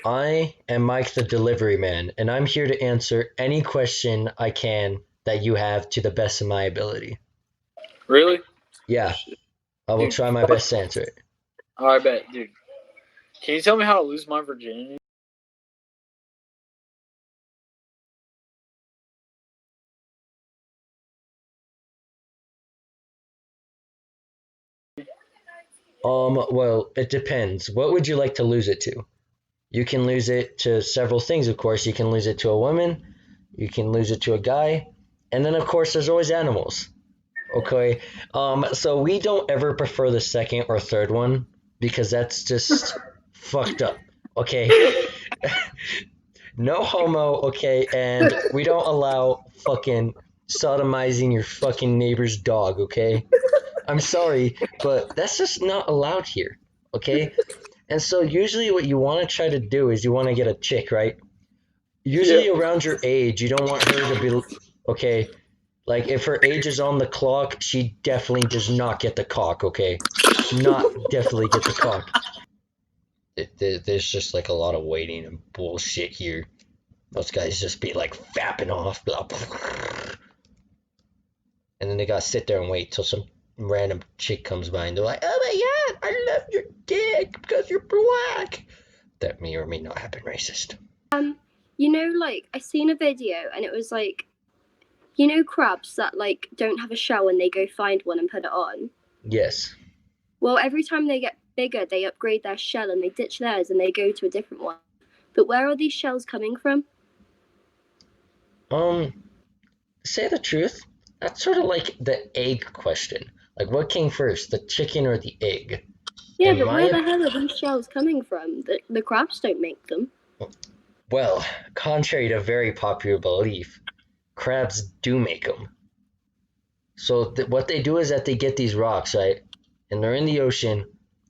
I am Mike the delivery man, and I'm here to answer any question I can that you have to the best of my ability. Really? Yeah, Shit. I will Dude, try my best to answer it. I bet, dude. Can you tell me how to lose my virginity? Well, it depends. What would you like to lose it to? You can lose it to several things, of course. You can lose it to a woman, you can lose it to a guy, and then, of course, there's always animals. Okay, so we don't ever prefer the second or third one because that's just fucked up. Okay, no homo, okay, and we don't allow fucking sodomizing your fucking neighbor's dog, okay? I'm sorry, but that's just not allowed here, okay? And so usually what you want to try to do is you want to get a chick, right? Yeah. Usually around your age, you don't want her to be okay. Like if her age is on the clock, she definitely does not get the cock, okay? Not definitely get the cock. There's just like a lot of waiting and bullshit here. Those guys just be like fapping off, blah, blah, blah. And then they gotta sit there and wait till some random chick comes by and they're like, "Oh my god, I love your dick because you're black." That may or may not have been racist. Like I seen a video and it was like, crabs that like don't have a shell and they go find one and put it on. Yes. Well, every time they get bigger, they upgrade their shell and they ditch theirs and they go to a different one. But where are these shells coming from? Say the truth. That's sort of like the egg question. Like, what came first, the chicken or the egg? Yeah, In but where my the hell are these shells coming from? The crabs don't make them. well, contrary to very popular belief, crabs do make them. So what they do is that they get these rocks, right? And they're in the ocean,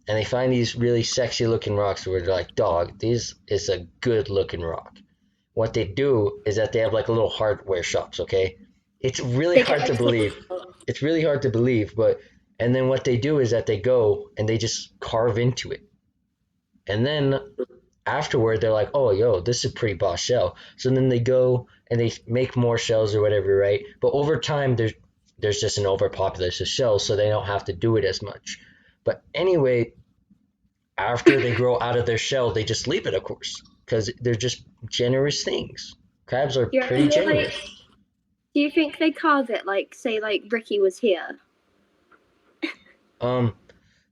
and they find these really sexy looking rocks where they're like, dog, this is a good looking rock. What they do is that they have like little hardware shops, okay? It's really They get hard to like believe. It's really hard to believe, but and then what they do is that they go and they just carve into it. And then afterward they're like, oh yo, this is a pretty boss shell. So then they go and they make more shells or whatever, right? But over time there's just an overpopulation of shells, so they don't have to do it as much. But anyway, after they grow out of their shell, they just leave it, of course, because they're just generous things. Crabs are Yeah, pretty generous. do you think they carve it like, say, like Ricky was here? Um,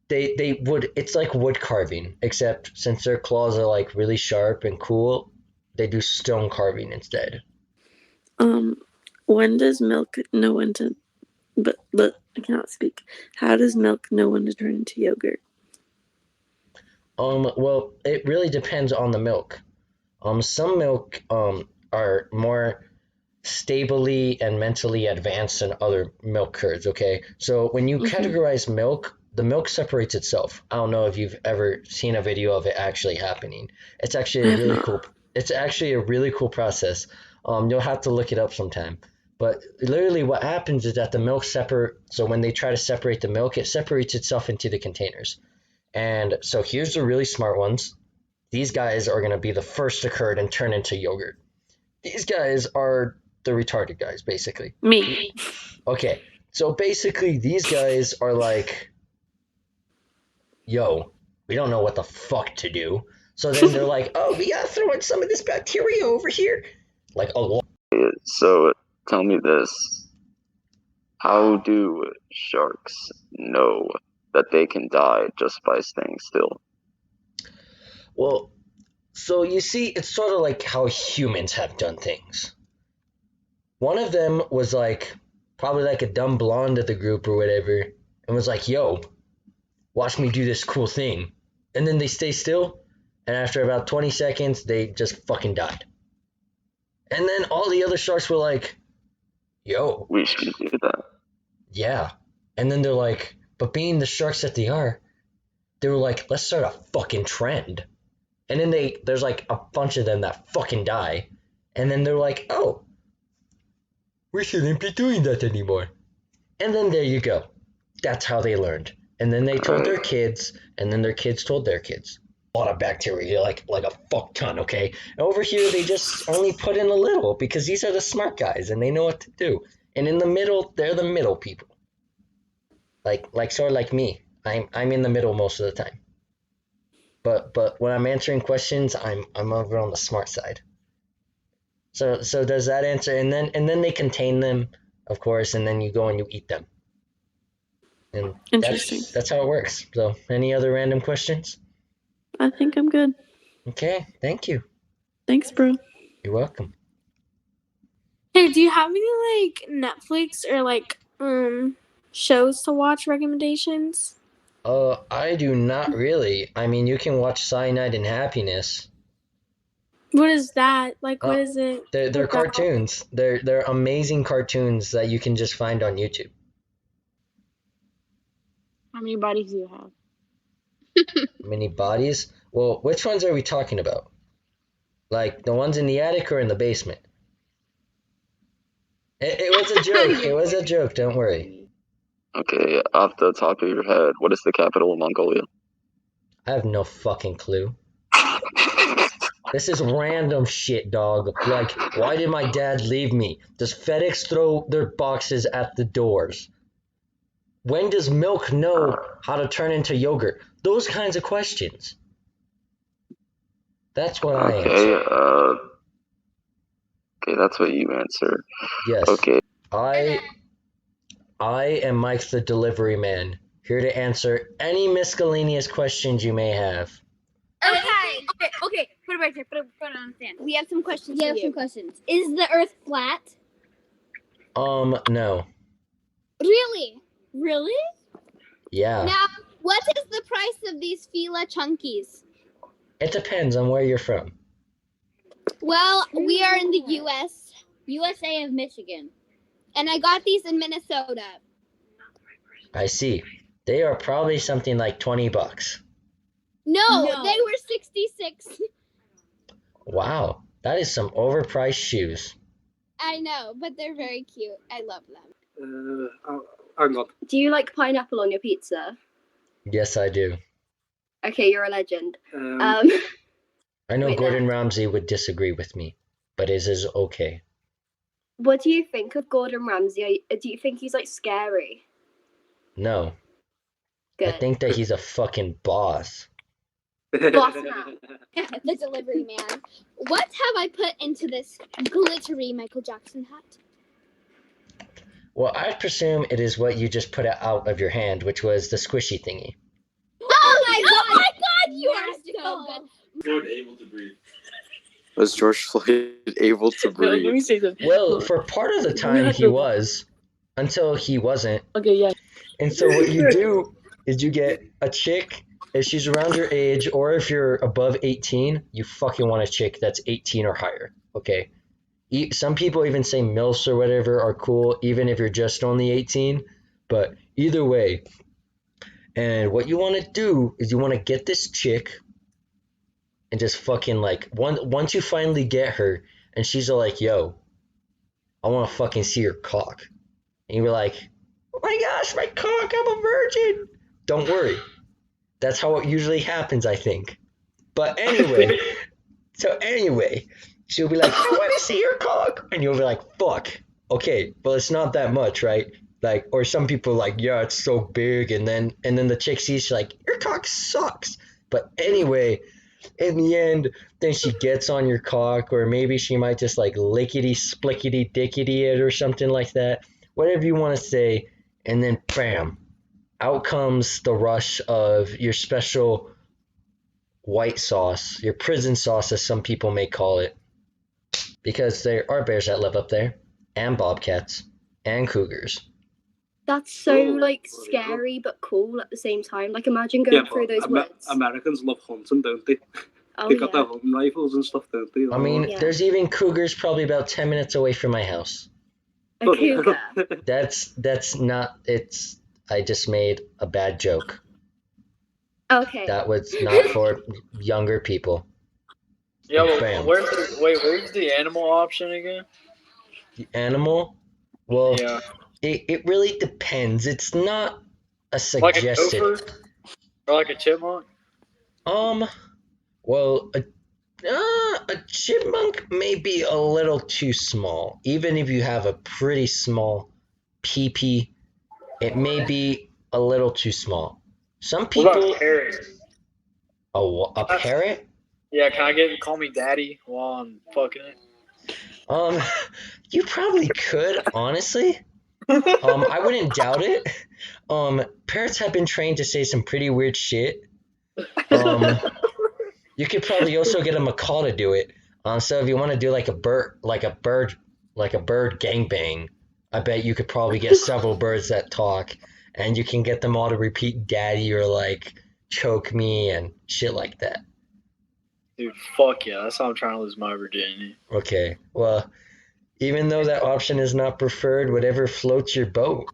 they would. It's like wood carving, except since their claws are like really sharp and cool, they do stone carving instead. When does milk know when to? But I cannot speak. How does milk know when to turn into yogurt? Well, it really depends on the milk. Some milk are more stably and mentally advanced than other milk curds, okay? So when you categorize milk, the milk separates itself. I don't know if you've ever seen a video of it actually happening. It's actually a really cool it's actually a really cool process. You'll have to look it up sometime. But literally what happens is that the milk so when they try to separate the milk, it separates itself into the containers. And so here's the really smart ones. These guys are going to be the first to curd and turn into yogurt. These guys are the retarded guys, basically. Me. Okay, so basically these guys are like, yo, we don't know what the fuck to do. So then they're like, oh, we gotta throw in some of this bacteria over here. Like a lot. So tell me this. How do sharks know that they can die just by staying still? Well, so you see, it's sort of like how humans have done things. One of them was like, probably like a dumb blonde of the group or whatever, and was like, yo, watch me do this cool thing. And then they stay still, and after about 20 seconds, they just fucking died. And then all the other sharks were like, yo, We should do that. yeah. And then they're like, but being the sharks that they were like, let's start a fucking trend. And then there's like a bunch of them that fucking die. And then they're like, oh, we shouldn't be doing that anymore. And then there you go. That's how they learned. And then they told their kids, and then their kids told their kids. lot of bacteria, like a fuck ton, okay? And over here, they just only put in a little because these are the smart guys and they know what to do. And in the middle, they're the middle people. Like sort of like me. I'm in the middle most of the time. But when I'm answering questions, I'm over on the smart side. So does that answer? And then they contain them, of course, and then you go and you eat them. And Interesting. that's how it works. So any other random questions? I think I'm good. Okay, thank you. Thanks, bro. You're welcome. Hey, do you have any like Netflix or like shows to watch recommendations? I do not really. I mean, you can watch Cyanide and Happiness. What is that? Like, what Uh, is it? They're about? cartoons. They're amazing cartoons that you can just find on YouTube. How many bodies do you have? Mini bodies? Well, which ones are we talking about? Like the ones in the attic or in the basement? It was a joke. It was a joke. Don't worry. Okay, off the top of your head, what is the capital of Mongolia? I have no fucking clue. This is random shit, dog. Like, why did my dad leave me? Does FedEx throw their boxes at the doors? When does milk know how to turn into yogurt? Those kinds of questions. That's what I Okay, answer. okay, that's what you answer. Yes. Okay, I am Mike the delivery man, here to answer any miscellaneous questions you may have. Okay. Put it right there. Put it on the stand. We have some questions. We have some questions. Is the Earth flat? No. Really? Really? Yeah. Now, what is the price of these Fila Chunkies? It depends on where you're from. Well, we are in the U.S. USA of Michigan. And I got these in Minnesota. I see. They are probably something like $20. No, they were 66. Wow, that is some overpriced shoes. I know, but they're very cute. I love them. Hang on. Do you like pineapple on your pizza? Yes, I do. Okay, you're a legend. I know Wait, Gordon Ramsay would disagree with me, but it is okay. What do you think of Gordon Ramsay? Do you think he's like scary? No, Good. I think that he's a fucking boss. Boss man. The delivery man. What have I put into this glittery Michael Jackson hat? Well, I presume it is what you just put out of your hand, which was the squishy thingy. Oh my god, you are so good. Floyd able to breathe. Was George Floyd able to No, let breathe? me say this. Well, for part of the time he was, until he wasn't. Okay, yeah. And so what you do is you get a chick, if she's around your age, or if you're above 18, you fucking want a chick that's 18 or higher, okay? Some people even say MILFs or whatever are cool, even if you're just only 18. But either way, and what you want to do is you want to get this chick and just fucking like, once you finally get her and she's all like, yo, I want to fucking see your cock. And you're like, oh my gosh, my cock, I'm a virgin. Don't worry. That's how it usually happens, I think. But anyway, she'll be like, I want to see your cock. And you'll be like, fuck. Okay, well, it's not that much, right? Like, or some people are like, yeah, it's so big. And then the chick sees, she's like, your cock sucks. But anyway, in the end, then she gets on your cock, or maybe she might just like lickety splickety dickety it or something like that. Whatever you want to say. And then bam, out comes the rush of your special white sauce, your prison sauce, as some people may call it. Because there are bears that live up there, and bobcats, and cougars. That's so like scary but cool at the same time. Like imagine going through those woods. Americans love hunting, don't they? Oh They got yeah. their hunting rifles and stuff, don't they? I mean, Yeah. there's even cougars probably about 10 minutes away from my house. A cougar. That's not, it's, I just made a bad joke. Okay. That was not for younger people. Yeah, well, Bam. where's the animal option again? The animal, well, Yeah. it really depends. It's not a Like a suggested. gopher? Or like a chipmunk? Well, a chipmunk may be a little too small. Even if you have a pretty small pee-pee, it may be a little too small. Some What about people... parrots? A parrot? Yeah, can I get call me daddy while I'm fucking it? You probably could, honestly. I wouldn't doubt it. Parrots have been trained to say some pretty weird shit. You could probably also get a macaw to do it. So if you want to do like a bird gangbang, I bet you could probably get several birds that talk, and you can get them all to repeat "daddy" or like "choke me" and shit like that. Dude, fuck yeah. That's how I'm trying to lose my virginity. Okay, well, even though that option is not preferred, whatever floats your boat.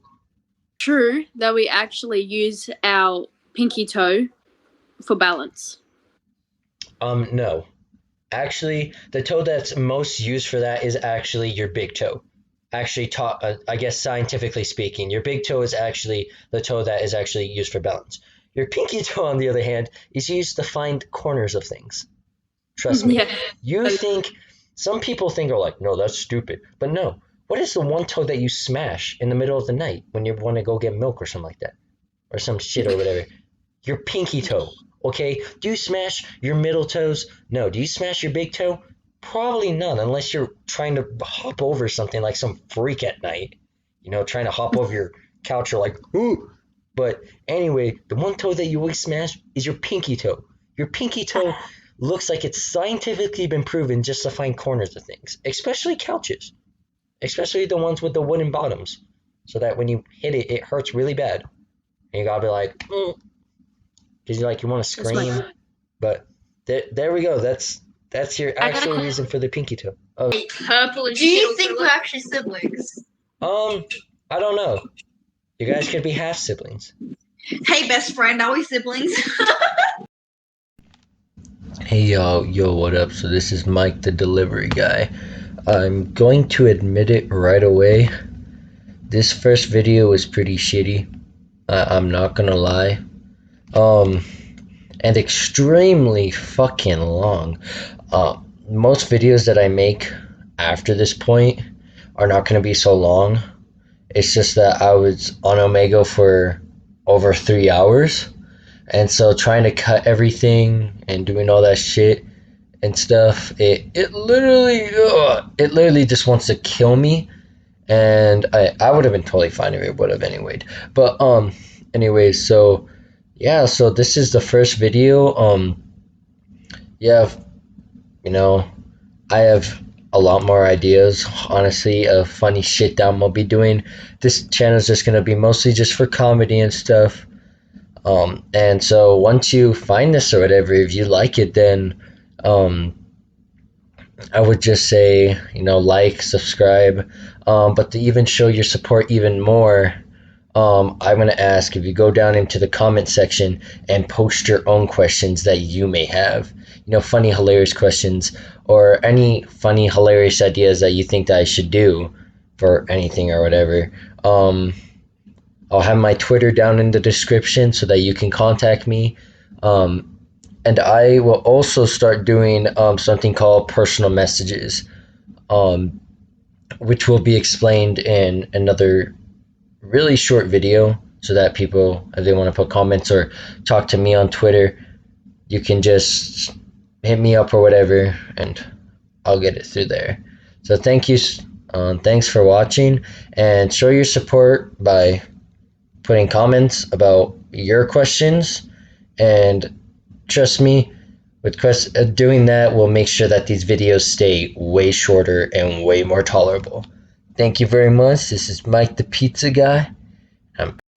True that we actually use our pinky toe for balance. No. Actually, the toe that's most used for that is actually your big toe. Actually, I guess scientifically speaking, your big toe is actually the toe that is actually used for balance. Your pinky toe, on the other hand, is used to find corners of things. Trust me. Yeah. Some people think are like, no, that's stupid. But no, what is the one toe that you smash in the middle of the night when you want to go get milk or something like that? Or some shit or whatever. Your pinky toe, okay? Do you smash your middle toes? No. Do you smash your big toe? Probably not, unless you're trying to hop over something like some freak at night. You know, trying to hop over your couch or like, ooh. But anyway, the one toe that you always smash is your pinky toe. Your pinky toe looks like it's scientifically been proven just to find corners of things, especially couches, especially the ones with the wooden bottoms, so that when you hit it, it hurts really bad. And you gotta be like, because you want to scream. But there we go. That's your actual reason for the pinky toe. Oh. Purple and Do you think we're actually siblings? I don't know. You guys could be half siblings. Hey, best friend, are we siblings? Hey yo, what up? So this is Mike, the delivery guy. I'm going to admit it right away. This first video was pretty shitty. I'm not gonna lie. And extremely fucking long. Most videos that I make after this point are not gonna be so long. It's just that I was on Omegle for over 3 hours. And so trying to cut everything and doing all that shit and stuff, it literally just wants to kill me. And I would have been totally fine if it would have anyway. But anyways, so yeah, so this is the first video. Yeah, you know, I have a lot more ideas, honestly, of funny shit that I'm gonna be doing. This channel is just gonna be mostly just for comedy and stuff. And so once you find this or whatever, if you like it, then I would just say, like, subscribe. But to even show your support even more, I'm going to ask if you go down into the comment section and post your own questions that you may have. Funny, hilarious questions, or any funny, hilarious ideas that you think that I should do for anything or whatever. I'll have my Twitter down in the description so that you can contact me. And I will also start doing something called personal messages, which will be explained in another really short video, so that people, if they want to put comments or talk to me on Twitter, you can just hit me up or whatever, and I'll get it through there. So thank you. Thanks for watching, and show your support by putting comments about your questions, and trust me, with doing that will make sure that these videos stay way shorter and way more tolerable. Thank you very much. This is Mike the Pizza Guy. I'm